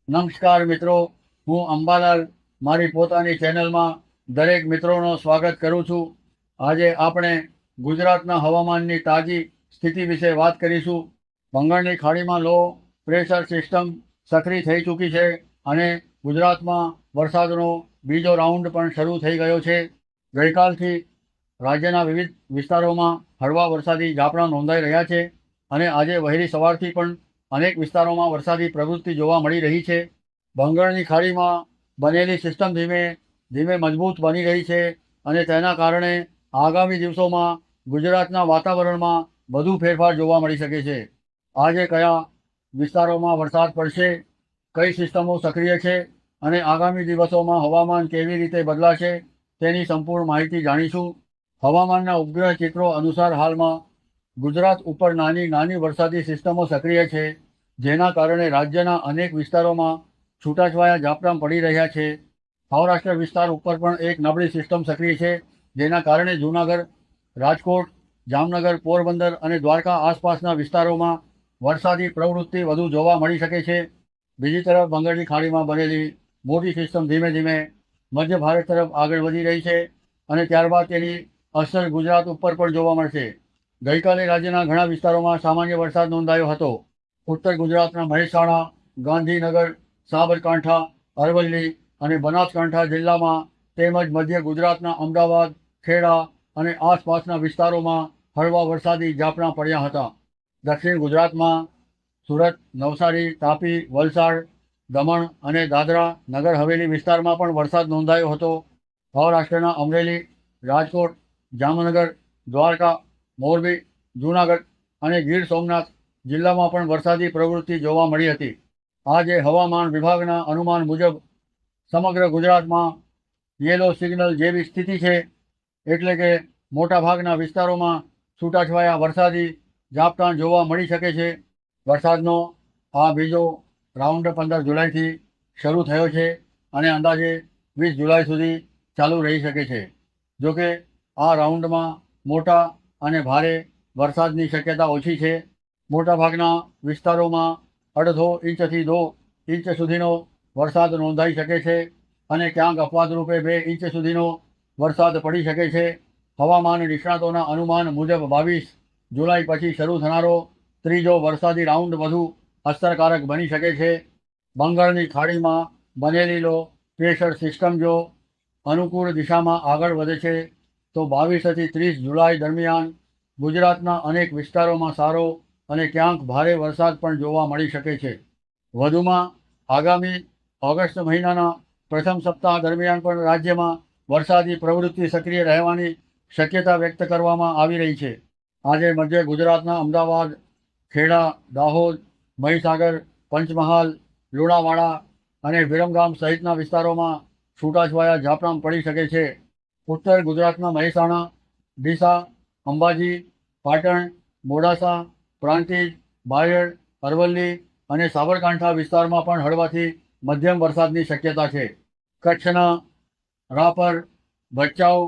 નમસ્કાર મિત્રો, હું અંબાલાલ મારી પોતાની ચેનલમાં દરેક મિત્રોનો સ્વાગત કરું છું. આજે આપણે ગુજરાતના હવામાનની તાજી સ્થિતિ વિશે વાત કરીશું. બંગાળની ખાડીમાં લો પ્રેશર સિસ્ટમ સક્રિય થઈ ચૂકી છે અને ગુજરાતમાં વરસાદનો બીજો રાઉન્ડ પણ શરૂ થઈ ગયો છે. ગઈકાલથી રાજ્યના વિવિધ વિસ્તારોમાં હળવા વરસાદી ઝાપટા નોંધાઈ રહ્યા છે અને આજે વહેલી સવારથી પણ અનેક વિસ્તારોમાં વરસાદી પ્રવૃત્તિ જોવા મળી રહી છે. બંગાળની ખાડીમાં બનેલી સિસ્ટમ ધીમે ધીમે મજબૂત બની રહી છે અને તેના કારણે આગામી દિવસોમાં ગુજરાતના વાતાવરણમાં વધુ ફેરફાર જોવા મળી શકે છે. આજે કયા વિસ્તારોમાં વરસાદ પડશે, કઈ સિસ્ટમો સક્રિય છે અને આગામી દિવસોમાં હવામાન કેવી રીતે બદલાશે તેની સંપૂર્ણ માહિતી જાણીશું. હવામાનના ઉપગ્રહ ચિત્રો અનુસાર હાલમાં ગુજરાત ઉપર નાની નાની વરસાદી સિસ્ટમો સક્રિય છે, જેના કારણે રાજ્યના અનેક વિસ્તારોમાં છૂટાછવાયા ઝાપટા પડી રહ્યા છે. સૌરાષ્ટ્ર વિસ્તાર ઉપર પણ એક નબળી સિસ્ટમ સક્રિય છે, જેના કારણે જૂનાગઢ, રાજકોટ, જામનગર, પોરબંદર અને દ્વારકા આસપાસના વિસ્તારોમાં વરસાદી પ્રવૃત્તિ વધુ જોવા મળી શકે છે. બીજી તરફ બંગાળની ખાડીમાં બનેલી મોટી સિસ્ટમ ધીમે ધીમે મધ્ય ભારત તરફ આગળ વધી રહી છે અને ત્યારબાદ તેની અસર ગુજરાત ઉપર પણ જોવા મળશે. ગઈકાલે રાજ્યના ઘણા વિસ્તારોમાં સામાન્ય વરસાદ નોંધાયો હતો. ઉત્તર ગુજરાતના મહેસાણા, ગાંધીનગર, સાબરકાંઠા, અરવલ્લી અને બનાસકાંઠા જિલ્લામાં તેમજ મધ્ય ગુજરાતના અમદાવાદ, ખેડા અને આસપાસના વિસ્તારોમાં હળવા વરસાદી ઝાપટા પડ્યા હતા. દક્ષિણ ગુજરાતમાં સુરત, નવસારી, તાપી, વલસાડ, દમણ અને દાદરા નગર હવેલી વિસ્તારમાં પણ વરસાદ નોંધાયો હતો. સૌરાષ્ટ્રના અમરેલી, રાજકોટ, જામનગર, દ્વારકા, મોરબી, જૂનાગઢ અને ગીર સોમનાથ જિલ્લામાં પણ વરસાદી પ્રવૃત્તિ જોવા મળી હતી. આજે હવામાન વિભાગના અનુમાન મુજબ સમગ્ર ગુજરાતમાં યેલો સિગ્નલ જેવી સ્થિતિ છે, એટલે કે મોટાભાગના વિસ્તારોમાં છૂટાછવાયા વરસાદી ઝાપટા જોવા મળી શકે છે. વરસાદનો આ બીજો રાઉન્ડ 15 જુલાઈથી શરૂ થયો છે અને અંદાજે 20 જુલાઈ સુધી ચાલુ રહી શકે છે. જોકે આ રાઉન્ડમાં મોટા અને ભારે વરસાદની શક્યતા ઓછી છે. મોટાભાગના વિસ્તારોમાં અડધો ઇંચથી 2 ઇંચ સુધીનો વરસાદ નોંધાઈ શકે છે અને ક્યાંક અપવાદરૂપે 2 ઇંચ સુધીનો વરસાદ પડી શકે છે. હવામાન નિષ્ણાતોના અનુમાન મુજબ 22 જુલાઈ પછી શરૂ થનારો ત્રીજો વરસાદી રાઉન્ડ વધુ અસરકારક બની શકે છે. બંગાળની ખાડીમાં બનેલી લો પ્રેશર સિસ્ટમ જો અનુકૂળ દિશામાં આગળ વધે છે તો 22થી 30 જુલાઈ દરમિયાન ગુજરાતના અનેક વિસ્તારોમાં સારો અને ક્યાંક ભારે વરસાદ પણ જોવા મળી શકે છે. વધુમાં આગામી ઓગસ્ટ મહિનાના પ્રથમ સપ્તાહ દરમિયાન પણ રાજ્યમાં વરસાદી પ્રવૃત્તિ સક્રિય રહેવાની શક્યતા વ્યક્ત કરવામાં આવી રહી છે. આજે મધ્ય ગુજરાતના અમદાવાદ, ખેડા, દાહોદ, મહીસાગર, પંચમહાલ, લુણાવાડા અને વિરમગામ સહિતના વિસ્તારોમાં છૂટાછવાયા ઝાપટા પડી શકે છે. ઉત્તર ગુજરાતના મહેસાણા, ડીસા, અંબાજી, પાટણ, મોડાસા, પ્રાંતિજ, બાયડ, અરવલ્લી અને સાબરકાંઠા વિસ્તારમાં પણ હળવાથી મધ્યમ વરસાદની શક્યતા છે. કચ્છના રાપર, ભચાઉ,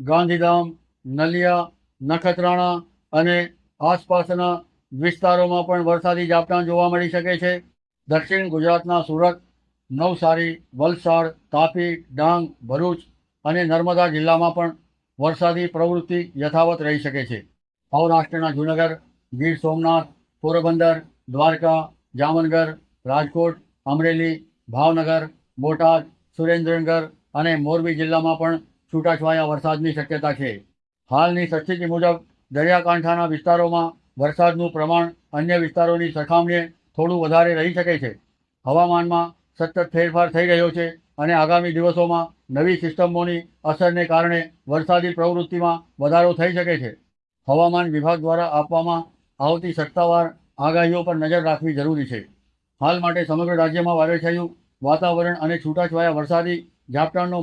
ગાંધીધામ, નલિયા, નખત્રાણા અને આસપાસના વિસ્તારોમાં પણ વરસાદી ઝાપટા જોવા મળી શકે છે. દક્ષિણ ગુજરાતના સુરત, નવસારી, વલસાડ, તાપી, ડાંગ, ભરૂચ અને નર્મદા જિલ્લામાં પણ વરસાદી પ્રવૃત્તિ યથાવત રહી શકે છે. સૌરાષ્ટ્રના જૂનાગઢ, ગીર સોમનાથ, પોરબંદર, દ્વારકા, જામનગર, રાજકોટ, અમરેલી, ભાવનગર, બોટાદ, સુરેન્દ્રનગર અને મોરબી જિલ્લામાં પણ છૂટાછવાયા વરસાદની શક્યતા છે. હાલની સ્થિતિ મુજબ દરિયાકાંઠાના વિસ્તારોમાં વરસાદનું પ્રમાણ અન્ય વિસ્તારોની સરખામણીએ થોડું વધારે રહી શકે છે. હવામાનમાં સતત ફેરફાર થઈ રહ્યો છે અને આગામી દિવસોમાં નવી સિસ્ટમોની અસરને કારણે વરસાદી પ્રવૃત્તિમાં વધારો થઈ શકે છે. હવામાન વિભાગ દ્વારા આપવામાં આવતી સત્તાવાર આગાહીઓ પર નજર રાખવી જરૂરી છે. હાલ માટે સમગ્ર રાજ્યમાં વાદળછાયું વાતાવરણ અને છૂટાછવાયા વરસાદી ઝાપટાનો